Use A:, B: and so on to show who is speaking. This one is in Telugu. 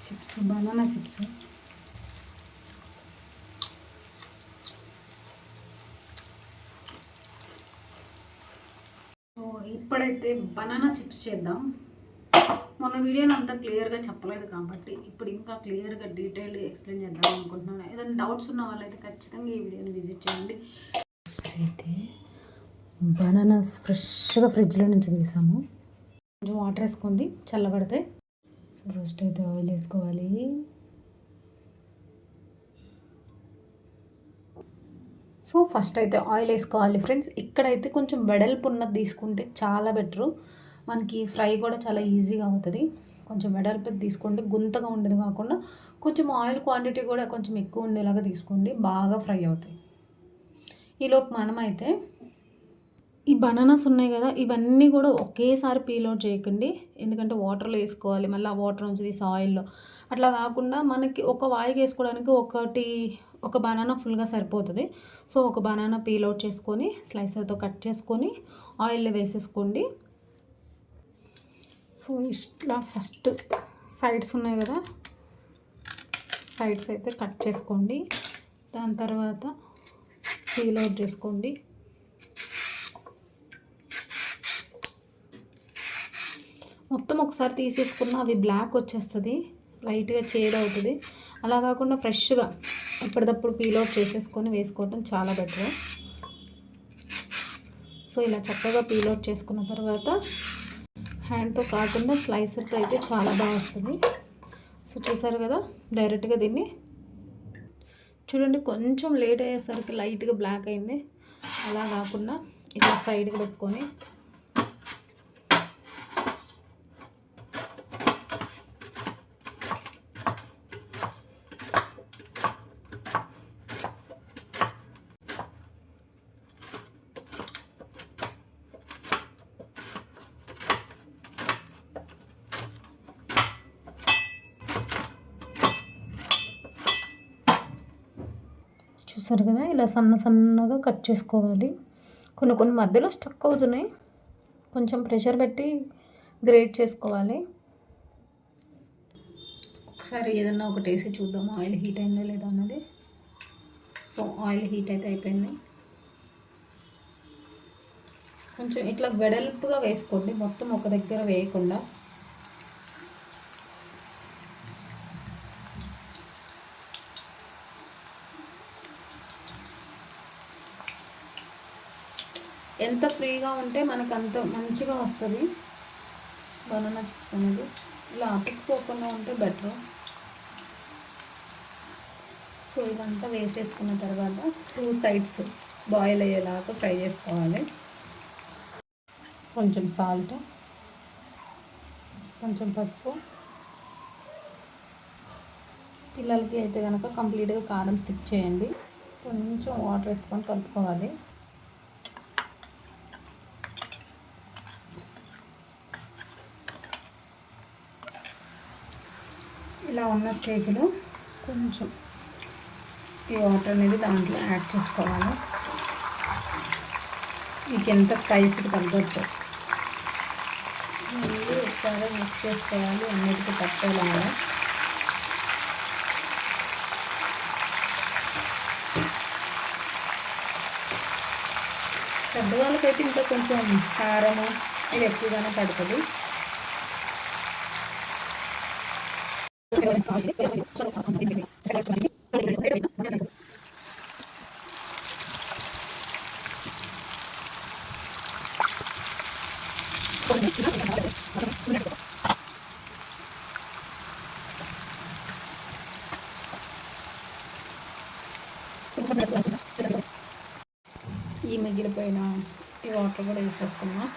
A: Chips, banana chips. సో ఇప్పుడైతే బనానా చిప్స్ చేద్దాం. మొన్న వీడియోని అంతా క్లియర్గా చెప్పలేదు కాబట్టి ఇప్పుడు ఇంకా క్లియర్గా డీటెయిల్గా ఎక్స్ప్లెయిన్ చేద్దాం అనుకుంటున్నాను. ఏదైనా డౌట్స్ ఉన్న వాళ్ళైతే ఖచ్చితంగా ఈ వీడియోని విజిట్ చేయండి. ఫస్ట్ అయితే బనానాస్ ఫ్రెష్గా ఫ్రిడ్జ్లో నుంచి తీసాము. కొంచెం వాటర్ వేసుకోండి చల్లబడితే. సో ఫస్ట్ అయితే ఆయిల్ వేసుకోవాలి. ఫ్రెండ్స్. ఇక్కడైతే కొంచెం వెడల్పు ఉన్నది తీసుకుంటే చాలా బెటరు. మనకి ఫ్రై కూడా చాలా ఈజీగా అవుతుంది. కొంచెం వెడల్పు తీసుకోండి, గుంతగా ఉండేది కాకుండా. కొంచెం ఆయిల్ క్వాంటిటీ కూడా కొంచెం ఎక్కువ ఉండేలాగా తీసుకోండి, బాగా ఫ్రై అవుతాయి. ఈలోపు మనమైతే ఈ బనానాస్ ఉన్నాయి కదా, ఇవన్నీ కూడా ఒకేసారి పీల్ అవుట్ చేయకండి. ఎందుకంటే వాటర్లో వేసుకోవాలి, మళ్ళీ ఆ వాటర్ నుంచి తీసి ఆయిల్లో. అట్లా కాకుండా మనకి ఒక వాయికి వేసుకోవడానికి ఒక బనానా ఫుల్గా సరిపోతుంది. సో ఒక బనానా పీల్ అవుట్ చేసుకొని స్లైసర్తో కట్ చేసుకొని ఆయిల్లో వేసేసుకోండి. సో ఇట్లా ఫస్ట్ సైడ్స్ ఉన్నాయి కదా, సైడ్స్ అయితే కట్ చేసుకోండి. దాని తర్వాత పీల్ అవుట్ చేసుకోండి. మొత్తం ఒకసారి తీసేసుకున్న అవి బ్లాక్ వచ్చేస్తుంది, లైట్గా చేదు అవుతుంది. అలా కాకుండా ఫ్రెష్గా ఎప్పటికప్పుడు పీల్ అవుట్ చేసేసుకొని వేసుకోవటం చాలా బెటర్. సో ఇలా చక్కగా పీల్ అవుట్ చేసుకున్న తర్వాత హ్యాండ్తో కాకుండా స్లైసర్తో అయితే చాలా బాగా వస్తుంది. సో చూసారు కదా, డైరెక్ట్గా దీన్ని చూడండి, కొంచెం లేట్ అయ్యేసరికి లైట్గా బ్లాక్ అయింది. అలా కాకుండా ఇట్లా సైడ్కి పెట్టుకొని చూసారు కదా, ఇలా సన్నగా కట్ చేసుకోవాలి. కొన్ని మధ్యలో స్టక్ అవుతున్నాయి, కొంచెం ప్రెషర్ పెట్టి గ్రేట్ చేసుకోవాలి. ఒకసారి ఏదన్నా ఒకటి వేసి చూద్దాము ఆయిల్ హీట్ అయిందా లేదా అన్నది. సో ఆయిల్ హీట్ అయితే అయిపోయింది. కొంచెం ఇట్లా వెడల్పుగా వేసుకోండి, మొత్తం ఒక దగ్గర వేయకుండా. ఎంత ఫ్రీగా ఉంటే మనకు అంత మంచిగా వస్తుంది బనానా చిప్స్ అనేది. ఇలా అతుక్కుపోకుండా ఉంటే బెటర్. సో ఇదంతా వేసేసుకున్న తర్వాత 2 సైడ్స్ బాయిల్ అయ్యేలాగా ఫ్రై చేసుకోవాలి. కొంచెం సాల్ట్, కొంచెం పసుపు. పిల్లలకి అయితే కనుక కంప్లీట్గా కారం స్కిప్ చేయండి. కొంచెం వాటర్ వేసుకొని కలుపుకోవాలి. ఇలా ఉన్న స్టేజ్లో కొంచెం ఈ వాటర్ అనేది దాంట్లో యాడ్ చేసుకోవాలి. మీకు ఎంత స్పైసీకి తగ్గట్టు మళ్ళీ ఒకసారి మిక్స్ చేసుకోవాలి, అన్నిటికీ పట్టేలాగా. పెద్దవాళ్ళకైతే ఇంకా కొంచెం కారము ఇది ఎక్కువగానే పడుతుంది. ఈ మిగిలిపోయిన ఈ వాటర్ కూడా వేసేసుకున్నాం.